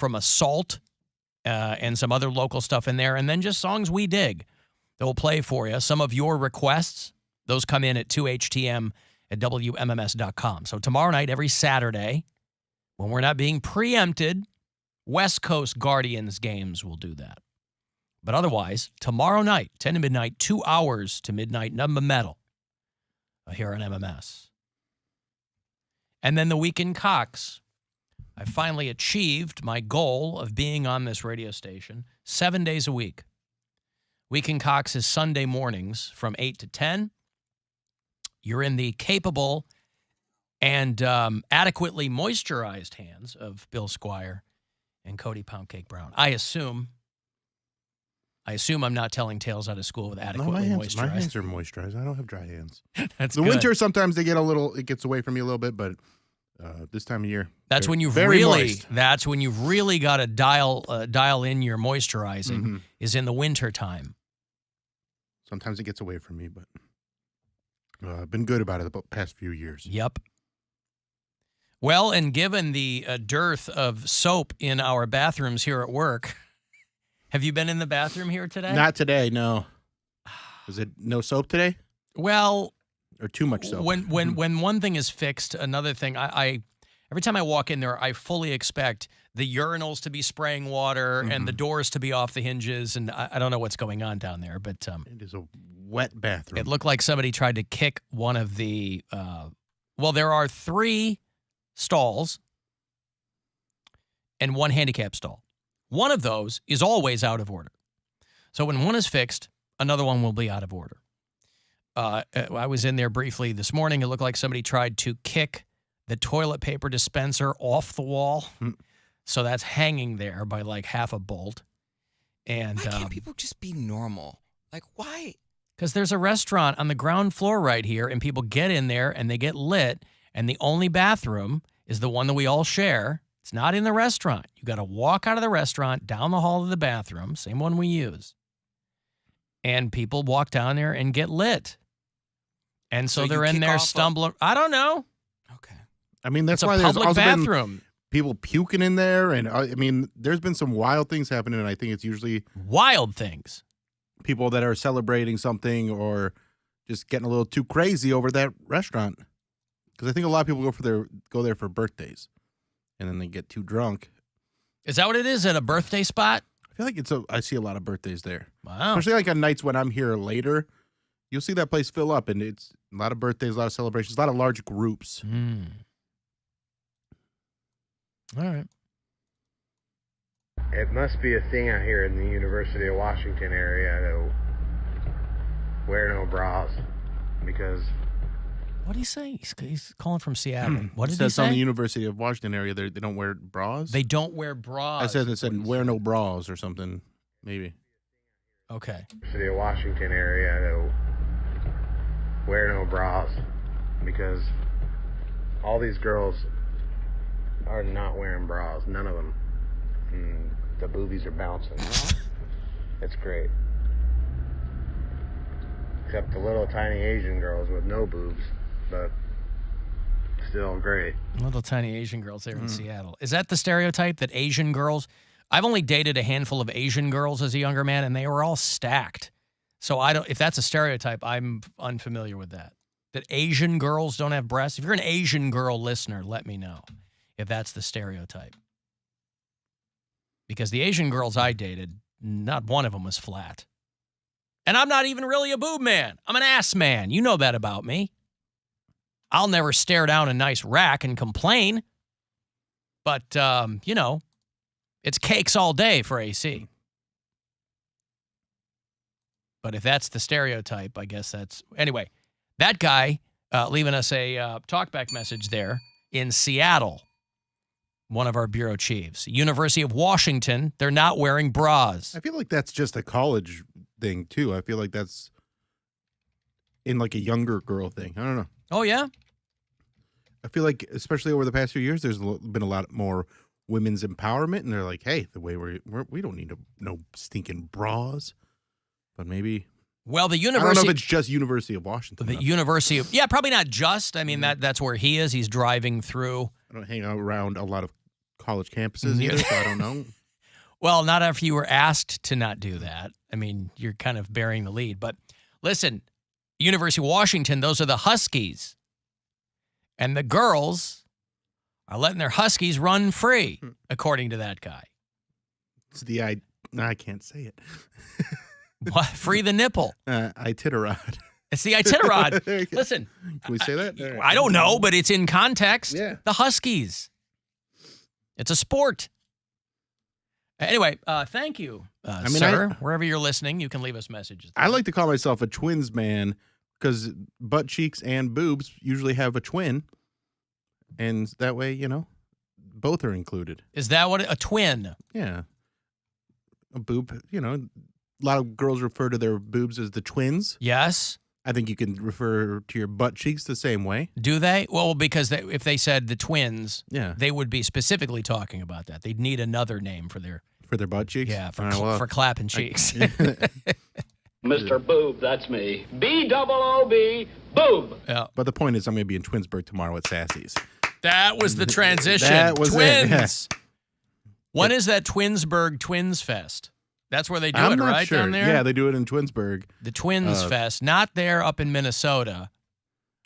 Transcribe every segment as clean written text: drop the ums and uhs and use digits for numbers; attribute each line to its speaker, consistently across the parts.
Speaker 1: from Assault and some other local stuff in there, and then just songs we dig that we'll play for you. Some of your requests, those come in at 2HTM at WMMS.com. So tomorrow night, every Saturday, when we're not being preempted, West Coast Guardians games will do that. But otherwise, tomorrow night, 10 to midnight, 2 hours to midnight, Number Metal here on MMS. And then the Weekend Cox. I finally achieved my goal of being on this radio station 7 days a week. Weekend Cox is Sunday mornings from 8 to 10. You're in the capable and adequately moisturized hands of Bill Squire and Cody Poundcake Brown. I assume I'm not telling tales out of school with adequately moisturized.
Speaker 2: My hands are moisturized. I don't have dry hands.
Speaker 1: That's
Speaker 2: the
Speaker 1: good.
Speaker 2: winter, sometimes it gets away from you a little bit, but this time of year,
Speaker 1: that's when you've really got to dial in your moisturizing is in the winter time.
Speaker 2: Sometimes it gets away from me, but I've been good about it the past few years.
Speaker 1: Yep. Well, and given the dearth of soap in our bathrooms here at work, have you been in the bathroom here today?
Speaker 2: Not today, no. Is it no soap today?
Speaker 1: Well,
Speaker 2: or too much soap?
Speaker 1: When one thing is fixed, another thing, I every time I walk in there, I fully expect the urinals to be spraying water and the doors to be off the hinges, and I don't know what's going on down there, but
Speaker 2: it is a wet bathroom.
Speaker 1: It looked like somebody tried to kick one of the there are 3 stalls and 1 handicap stall. One of those is always out of order. So when one is fixed, another one will be out of order. I was in there briefly this morning. It looked like somebody tried to kick the toilet paper dispenser off the wall. So that's hanging there by like half a bolt. And
Speaker 3: why can't people just be normal? Like, why?
Speaker 1: Because there's a restaurant on the ground floor right here, and people get in there and they get lit, and the only bathroom is the one that we all share. It's not in the restaurant. You got to walk out of the restaurant, down the hall to the bathroom, same one we use. And people walk down there and get lit. And so they're in there stumbling. I don't know.
Speaker 3: Okay.
Speaker 2: I mean, that's why
Speaker 1: there's
Speaker 2: there's also
Speaker 1: bathroom.
Speaker 2: Been people puking in there. And I mean, there's been some wild things happening. And I think it's usually
Speaker 1: wild things.
Speaker 2: People that are celebrating something or just getting a little too crazy over that restaurant. Because I think a lot of people go there for birthdays. And then they get too drunk.
Speaker 1: Is that what it is at a birthday spot?
Speaker 2: I feel like I see a lot of birthdays there.
Speaker 1: Wow.
Speaker 2: Especially like on nights when I'm here later, you'll see that place fill up, and it's a lot of birthdays, a lot of celebrations, a lot of large groups.
Speaker 1: All right.
Speaker 4: It must be a thing out here in the University of Washington area to wear no bras, because...
Speaker 1: What did he say? He's calling from Seattle. What did he
Speaker 2: says
Speaker 1: say?
Speaker 2: On the University of Washington area, they don't wear bras.
Speaker 1: They don't wear bras.
Speaker 2: It said wear no bras or something, maybe.
Speaker 1: Okay.
Speaker 4: University of Washington area to wear no bras, because all these girls are not wearing bras. None of them. And the boobies are bouncing. It's great. Except the little tiny Asian girls with no boobs. But still great.
Speaker 1: Little tiny Asian girls there in Seattle. Is that the stereotype that Asian girls... I've only dated a handful of Asian girls as a younger man, and they were all stacked. So if that's a stereotype, I'm unfamiliar with that. That Asian girls don't have breasts. If you're an Asian girl listener, let me know if that's the stereotype. Because the Asian girls I dated, not one of them was flat. And I'm not even really a boob man. I'm an ass man. You know that about me. I'll never stare down a nice rack and complain. But, it's cakes all day for AC. But if that's the stereotype, I guess that's... Anyway, that guy leaving us a talkback message there in Seattle, one of our bureau chiefs. University of Washington, they're not wearing bras.
Speaker 2: I feel like that's just a college thing, too. I feel like that's in like a younger girl thing. I don't know.
Speaker 1: Oh, yeah?
Speaker 2: I feel like, especially over the past few years, there's been a lot more women's empowerment, and they're like, hey, the way we don't need no stinking bras. But maybe...
Speaker 1: Well, the university...
Speaker 2: I don't know if it's just University of Washington.
Speaker 1: The University of... Yeah, probably not just. I mean, that's where he is. He's driving through.
Speaker 2: I don't hang out around a lot of college campuses either, so I don't know.
Speaker 1: Well, not after you were asked to not do that. I mean, you're kind of bearing the lead. But listen, University of Washington, those are the Huskies. And the girls are letting their Huskies run free, according to that guy.
Speaker 2: It's I can't say it.
Speaker 1: What? Free the nipple.
Speaker 2: Itinerod.
Speaker 1: It's the Iditarod. Listen.
Speaker 2: Can we say that?
Speaker 1: I don't know, but it's in context.
Speaker 2: Yeah.
Speaker 1: The Huskies. It's a sport. Anyway, thank you, sir. Wherever you're listening, you can leave us messages.
Speaker 2: I like to call myself a twins man because butt cheeks and boobs usually have a twin. And that way, both are included.
Speaker 1: Is that what a twin?
Speaker 2: Yeah. A boob, a lot of girls refer to their boobs as the twins.
Speaker 1: Yes.
Speaker 2: I think you can refer to your butt cheeks the same way.
Speaker 1: Do they? Well, because if they said the twins,
Speaker 2: Yeah.
Speaker 1: they would be specifically talking about that. They'd need another name for their
Speaker 2: butt cheeks?
Speaker 1: Yeah, for
Speaker 2: All right, well,
Speaker 1: for clapping cheeks.
Speaker 5: Mr. Boob, that's me. B-double-O-B, Boob.
Speaker 1: Yeah.
Speaker 2: But the point is, I'm going to be in Twinsburg tomorrow with Sassies.
Speaker 1: That was the transition.
Speaker 2: That was
Speaker 1: Twins.
Speaker 2: it, yeah.
Speaker 1: When is that Twinsburg Twins Fest? That's where they do
Speaker 2: I'm
Speaker 1: it,
Speaker 2: not
Speaker 1: right,
Speaker 2: sure.
Speaker 1: down there?
Speaker 2: Yeah, they do it in Twinsburg.
Speaker 1: The Twins Fest, not there up in Minnesota.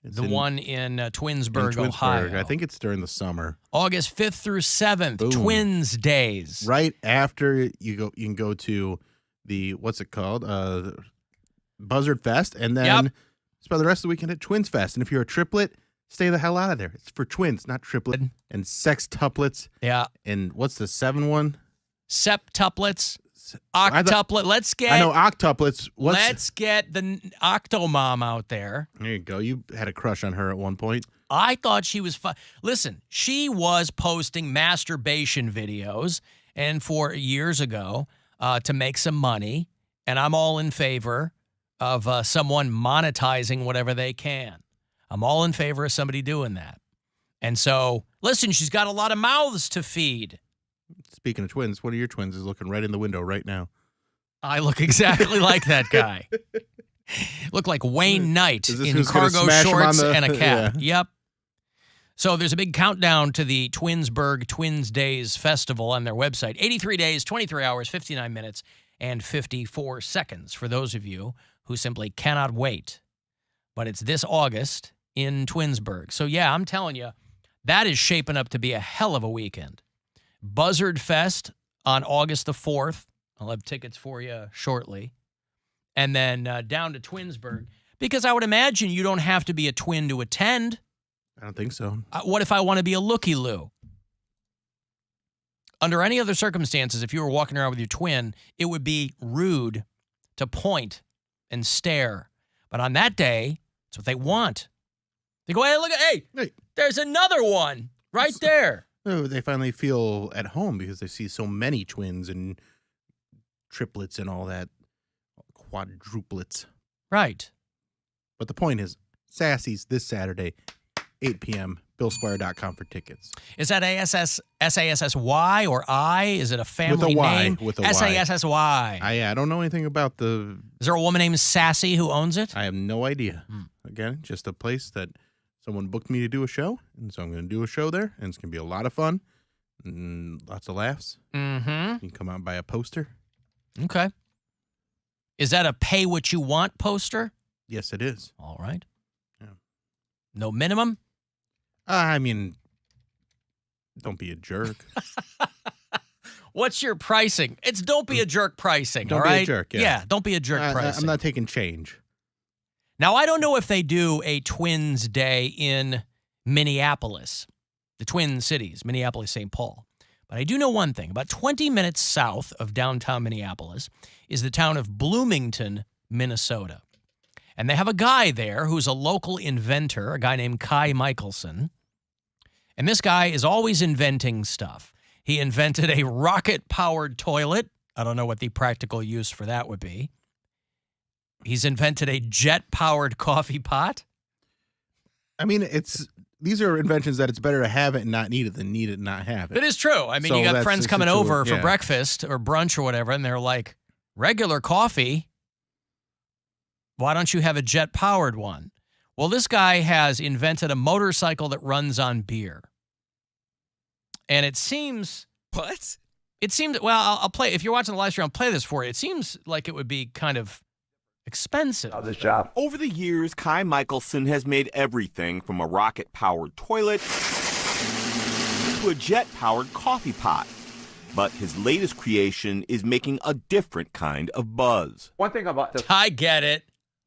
Speaker 2: It's
Speaker 1: The one in Twinsburg, Ohio.
Speaker 2: I think it's during the summer.
Speaker 1: August 5th through 7th,
Speaker 2: Boom.
Speaker 1: Twins Days.
Speaker 2: Right after you can go to the, what's it called? Buzzard Fest, and then spend the rest of the weekend at Twins Fest. And if you're a triplet, stay the hell out of there. It's for twins, not triplet. And sextuplets.
Speaker 1: Yeah.
Speaker 2: And what's the 7 one?
Speaker 1: Septuplets. Octuplet. Let's get.
Speaker 2: I know octuplets.
Speaker 1: Let's get the Octomom out there.
Speaker 2: There you go. You had a crush on her at one point.
Speaker 1: I thought she was fun. Listen, she was posting masturbation videos, and for years ago, to make some money. And I'm all in favor of someone monetizing whatever they can. I'm all in favor of somebody doing that. And so, listen, she's got a lot of mouths to feed.
Speaker 2: Speaking of twins, one of your twins is looking right in the window right now.
Speaker 1: I look exactly like that guy. Look like Wayne Knight in cargo shorts and a cap. Yeah. Yep. So there's a big countdown to the Twinsburg Twins Days Festival on their website. 83 days, 23 hours, 59 minutes, and 54 seconds for those of you who simply cannot wait. But it's this August in Twinsburg. So, yeah, I'm telling you, that is shaping up to be a hell of a weekend. Buzzard Fest on August the 4th. I'll have tickets for you shortly. And then down to Twinsburg. Because I would imagine you don't have to be a twin to attend.
Speaker 2: I don't think so.
Speaker 1: What if I want to be a looky-loo? Under any other circumstances, if you were walking around with your twin, it would be rude to point and stare. But on that day, it's what they want. They go, hey, look, hey, there's another one right there.
Speaker 2: Oh, they finally feel at home because they see so many twins and triplets and all that, quadruplets.
Speaker 1: Right.
Speaker 2: But the point is, Sassy's this Saturday, 8 p.m., BillSquire.com for tickets.
Speaker 1: Is that S-A-S-S-Y or I? Is it a family name?
Speaker 2: With a Y.
Speaker 1: S-A-S-S-Y.
Speaker 2: I don't know anything about the...
Speaker 1: Is there a woman named Sassy who owns it?
Speaker 2: I have no idea. Again, just a place that someone booked me to do a show, and so I'm going to do a show there, and it's going to be a lot of fun, and lots of laughs.
Speaker 1: Mm-hmm.
Speaker 2: You can come out and buy a poster.
Speaker 1: Okay. Is that a pay-what-you-want poster?
Speaker 2: Yes, it is.
Speaker 1: All right.
Speaker 2: Yeah.
Speaker 1: No minimum?
Speaker 2: I mean, don't be a jerk.
Speaker 1: What's your pricing? It's don't be a jerk pricing,
Speaker 2: Don't
Speaker 1: all
Speaker 2: be a
Speaker 1: right?
Speaker 2: jerk, yeah.
Speaker 1: Yeah, don't be a jerk pricing.
Speaker 2: I'm not taking change.
Speaker 1: Now, I don't know if they do a Twins Day in Minneapolis, the Twin Cities, Minneapolis, St. Paul. But I do know one thing. About 20 minutes south of downtown Minneapolis is the town of Bloomington, Minnesota. And they have a guy there who's a local inventor, a guy named Kai Michelson. And this guy is always inventing stuff. He invented a rocket-powered toilet. I don't know what the practical use for that would be. He's invented a jet-powered coffee pot.
Speaker 2: I mean, these are inventions that it's better to have it and not need it than need it and not have it.
Speaker 1: It is true. I mean,
Speaker 2: So
Speaker 1: you got
Speaker 2: that's
Speaker 1: friends
Speaker 2: the
Speaker 1: coming over for
Speaker 2: yeah.
Speaker 1: breakfast or brunch or whatever, and they're like, regular coffee? Why don't you have a jet-powered one? Well, this guy has invented a motorcycle that runs on beer. And it seems...
Speaker 3: What?
Speaker 1: It seems... Well, I'll play... If you're watching the live stream, I'll play this for you. It seems like it would be kind of expensive.
Speaker 6: This job.
Speaker 7: Over the years, Kai Michelson has made everything from a rocket-powered toilet to a jet-powered coffee pot. But his latest creation is making a different kind of buzz.
Speaker 6: One thing about this
Speaker 1: I get it.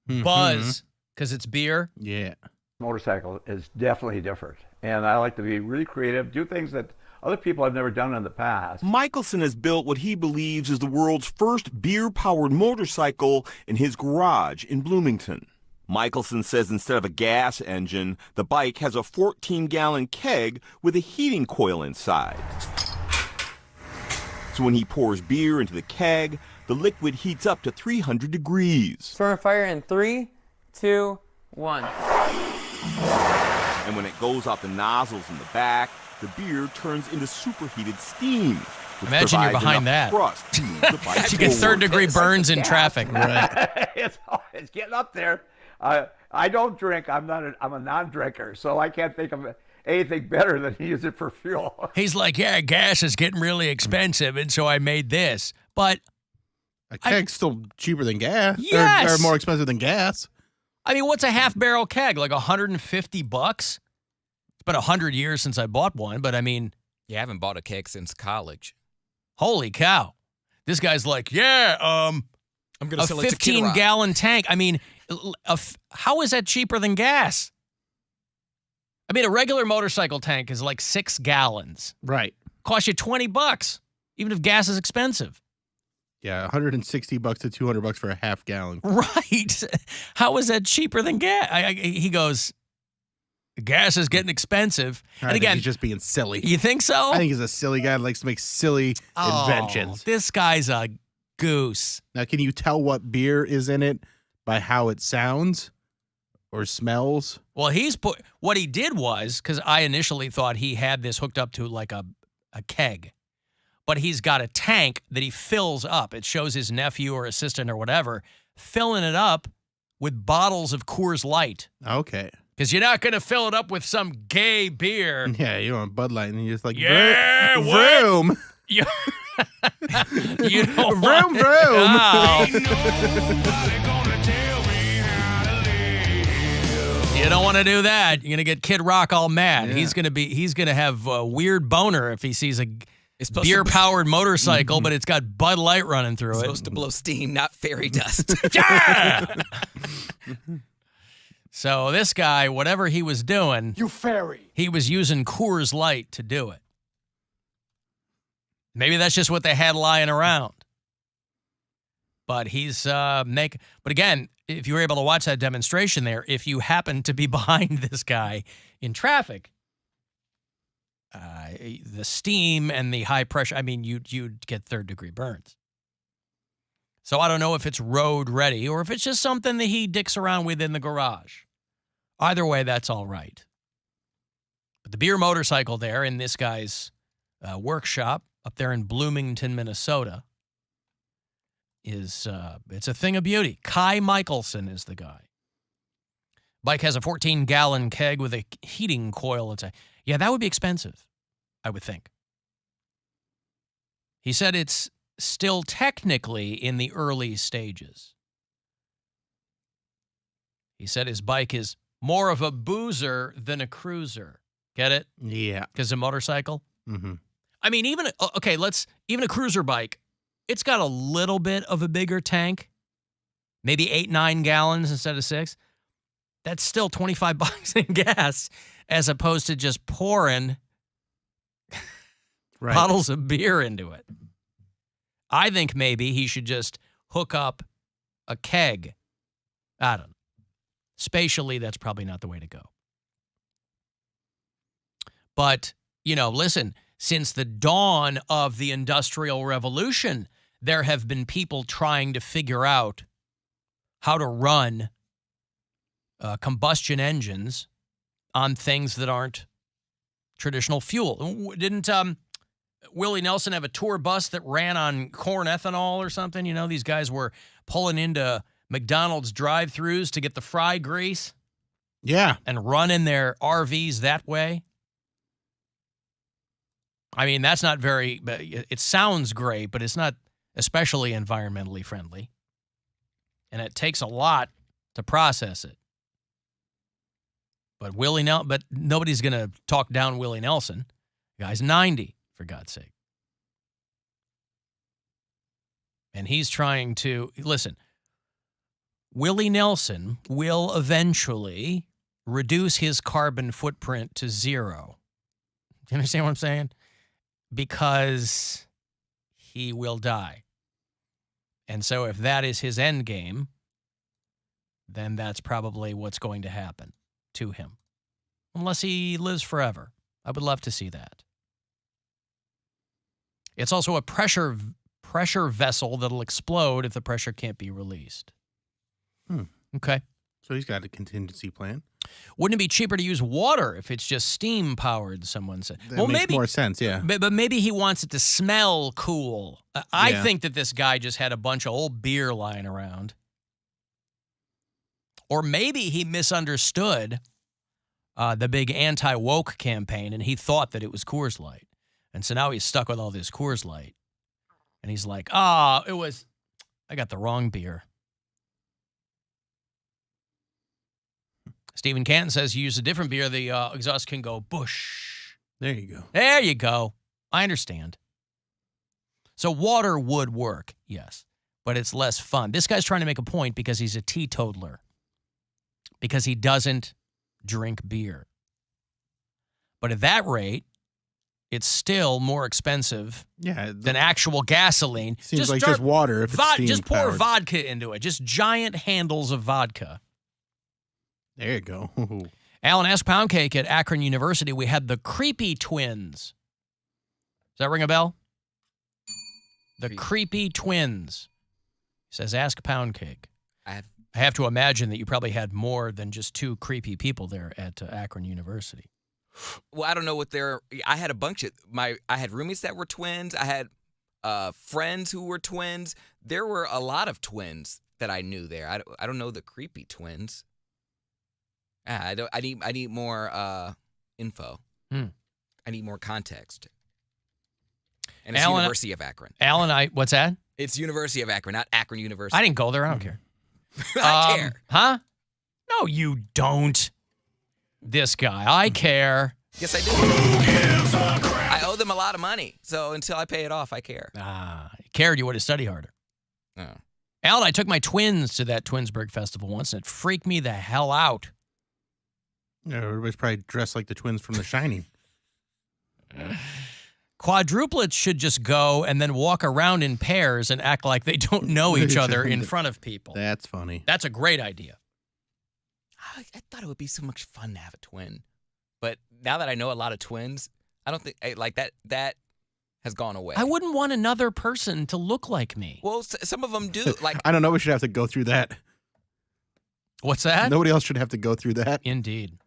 Speaker 1: Buzz. Because it's beer.
Speaker 2: Yeah.
Speaker 6: motorcycle is definitely different. And I like to be really creative, do things that other people have never done in the past.
Speaker 7: Michelson has built what he believes is the world's first beer-powered motorcycle in his garage in Bloomington. Michelson says instead of a gas engine, the bike has a 14-gallon keg with a heating coil inside. So when he pours beer into the keg, the liquid heats up to 300 degrees.
Speaker 8: Start a fire in 3, 2, 1.
Speaker 7: And when it goes out the nozzles in the back, the beer turns into superheated steam.
Speaker 1: Imagine you're behind that. You get third-degree burns in traffic. Right.
Speaker 6: It's getting up there. I don't drink. I'm a non-drinker, so I can't think of anything better than to use it for fuel.
Speaker 1: He's like, yeah, gas is getting really expensive, and so I made this. But
Speaker 2: a keg's still cheaper than gas.
Speaker 1: Yes.
Speaker 2: Or more expensive than gas.
Speaker 1: I mean, what's a half-barrel keg? Like $150? It's been 100 years since I bought one, but I mean...
Speaker 3: Yeah, I haven't bought a keg since college.
Speaker 1: Holy cow. This guy's like, yeah,
Speaker 3: I'm going to sell it to Kid Rock.
Speaker 1: 15-gallon tank. I mean, how is that cheaper than gas? I mean, a regular motorcycle tank is like 6 gallons.
Speaker 2: Right.
Speaker 1: Costs you $20, even if gas is expensive.
Speaker 2: Yeah, $160 to $200 for a half gallon.
Speaker 1: Right. How is that cheaper than gas? He goes, gas is getting expensive.
Speaker 2: I
Speaker 1: And
Speaker 2: think
Speaker 1: again,
Speaker 2: he's just being silly.
Speaker 1: you think so?
Speaker 2: I think he's a silly guy that likes to make silly inventions.
Speaker 1: This guy's a goose.
Speaker 2: Now, can you tell what beer is in it by how it sounds or smells?
Speaker 1: Well, what he did was, because I initially thought he had this hooked up to like a keg, but he's got a tank that he fills up. It shows his nephew or assistant or whatever filling it up with bottles of Coors Light.
Speaker 2: Okay.
Speaker 1: Because you're not going to fill it up with some gay beer.
Speaker 2: Yeah, you want Bud Light, and you're just like,
Speaker 1: Yeah,
Speaker 2: vroom.
Speaker 1: You, you don't
Speaker 2: Vroom,
Speaker 1: want
Speaker 2: vroom.
Speaker 1: No. You don't want to do that. You're going to get Kid Rock all mad.
Speaker 2: Yeah.
Speaker 1: He's going to have a weird boner if he sees a
Speaker 3: It's supposed
Speaker 1: beer-powered motorcycle, but it's got Bud Light running through
Speaker 3: It's
Speaker 1: it.
Speaker 3: supposed to blow steam, not fairy dust.
Speaker 1: Yeah! So this guy, whatever he was doing, he was using Coors Light to do it. Maybe that's just what they had lying around. But he's But again, if you were able to watch that demonstration there, if you happen to be behind this guy in traffic, the steam and the high pressure, I mean, you'd get third-degree burns. So I don't know if it's road ready or if it's just something that he dicks around with in the garage. Either way, that's all right. But the beer motorcycle there in this guy's workshop up there in Bloomington, Minnesota, it's a thing of beauty. Kai Michelson is the guy. Bike has a 14-gallon keg with a heating coil. Yeah, that would be expensive, I would think. He said it's still technically in the early stages. He said his bike is more of a boozer than a cruiser. Get it?
Speaker 2: Yeah.
Speaker 1: Because a motorcycle?
Speaker 2: Mm-hmm.
Speaker 1: I mean, even a cruiser bike, it's got a little bit of a bigger tank, maybe 8-9 gallons instead of 6. That's still $25 in gas, as opposed to just pouring bottles of beer into it. I think maybe he should just hook up a keg. I don't know. Spatially, that's probably not the way to go. But, listen, since the dawn of the Industrial Revolution, there have been people trying to figure out how to run combustion engines on things that aren't traditional fuel. Didn't Willie Nelson have a tour bus that ran on corn ethanol or something? These guys were pulling into McDonald's drive-thrus to get the fry grease.
Speaker 2: Yeah.
Speaker 1: And running their RVs that way. I mean, that's not very, it sounds great, but it's not especially environmentally friendly. And it takes a lot to process it. But nobody's going to talk down Willie Nelson. The guy's 90, for God's sake. And he's trying to, listen, Willie Nelson will eventually reduce his carbon footprint to 0. Do you understand what I'm saying? Because he will die. And so if that is his end game, then that's probably what's going to happen to him. Unless he lives forever. I would love to see that. It's also a pressure vessel that'll explode if the pressure can't be released. Okay.
Speaker 2: So he's got a contingency plan.
Speaker 1: Wouldn't it be cheaper to use water if it's just steam powered, someone said?
Speaker 2: That makes more sense, yeah.
Speaker 1: But maybe he wants it to smell cool. I think that this guy just had a bunch of old beer lying around. Or maybe he misunderstood the big anti-woke campaign and he thought that it was Coors Light. And so now he's stuck with all this Coors Light. And he's like, I got the wrong beer. Stephen Canton says you use a different beer, the exhaust can go bush.
Speaker 2: There you go.
Speaker 1: There you go. I understand. So water would work, yes, but it's less fun. This guy's trying to make a point because he's a teetotaler, because he doesn't drink beer. But at that rate, it's still more expensive than actual gasoline.
Speaker 2: Seems like just water if it's steam
Speaker 1: just pour
Speaker 2: powered.
Speaker 1: vodka into it. Just giant handles of vodka.
Speaker 2: There you go.
Speaker 1: Alan, ask Poundcake at Akron University. We had the Creepy Twins. Does that ring a bell? The Creepy Twins. He says, ask Poundcake. I have to imagine that you probably had more than just 2 creepy people there at Akron University.
Speaker 3: Well, I don't know what I had a bunch of I had roommates that were twins. I had friends who were twins. There were a lot of twins that I knew there. I don't know the Creepy Twins. I need more info. I need more context. And it's University of Akron.
Speaker 1: Alan, what's that?
Speaker 3: It's University of Akron, not Akron University.
Speaker 1: I didn't go there. I don't care.
Speaker 3: I care.
Speaker 1: Huh? No, you don't. This guy. I care.
Speaker 3: Yes, I do. I owe them a lot of money, so until I pay it off, I care.
Speaker 1: Cared, you would have studied harder.
Speaker 3: Oh.
Speaker 1: Alan, I took my twins to that Twinsburg festival once, and it freaked me the hell out.
Speaker 2: Yeah, everybody's probably dressed like the twins from The Shining.
Speaker 1: Quadruplets should just go and then walk around in pairs and act like they don't know each other in front of people.
Speaker 2: That's funny.
Speaker 1: That's a great idea.
Speaker 3: I thought it would be so much fun to have a twin. But now that I know a lot of twins, I don't think like that has gone away.
Speaker 1: I wouldn't want another person to look like me.
Speaker 3: Well, some of them do. Like
Speaker 2: I don't know. We should have to go through that.
Speaker 1: What's that?
Speaker 2: Nobody else should have to go through that.
Speaker 1: Indeed.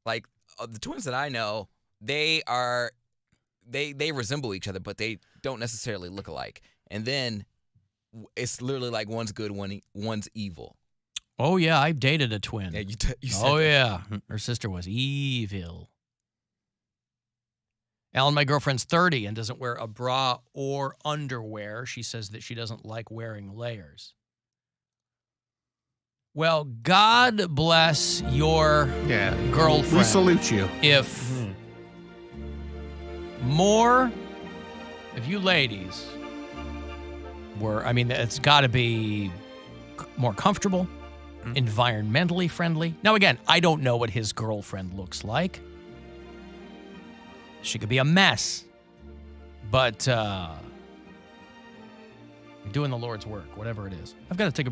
Speaker 3: Like the twins that I know, they resemble each other, but they don't necessarily look alike. And then it's literally like one's good, one's evil.
Speaker 1: Oh, yeah, I've dated a twin.
Speaker 3: Yeah, you said
Speaker 1: oh,
Speaker 3: that.
Speaker 1: yeah. Her sister was evil. Alan, my girlfriend's 30 and doesn't wear a bra or underwear. She says that she doesn't like wearing layers. Well, God bless your girlfriend.
Speaker 2: We salute you.
Speaker 1: If more of you ladies were, it's got to be more comfortable, environmentally friendly. Now, again, I don't know what his girlfriend looks like. She could be a mess. But you're doing the Lord's work, whatever it is. I've got to take a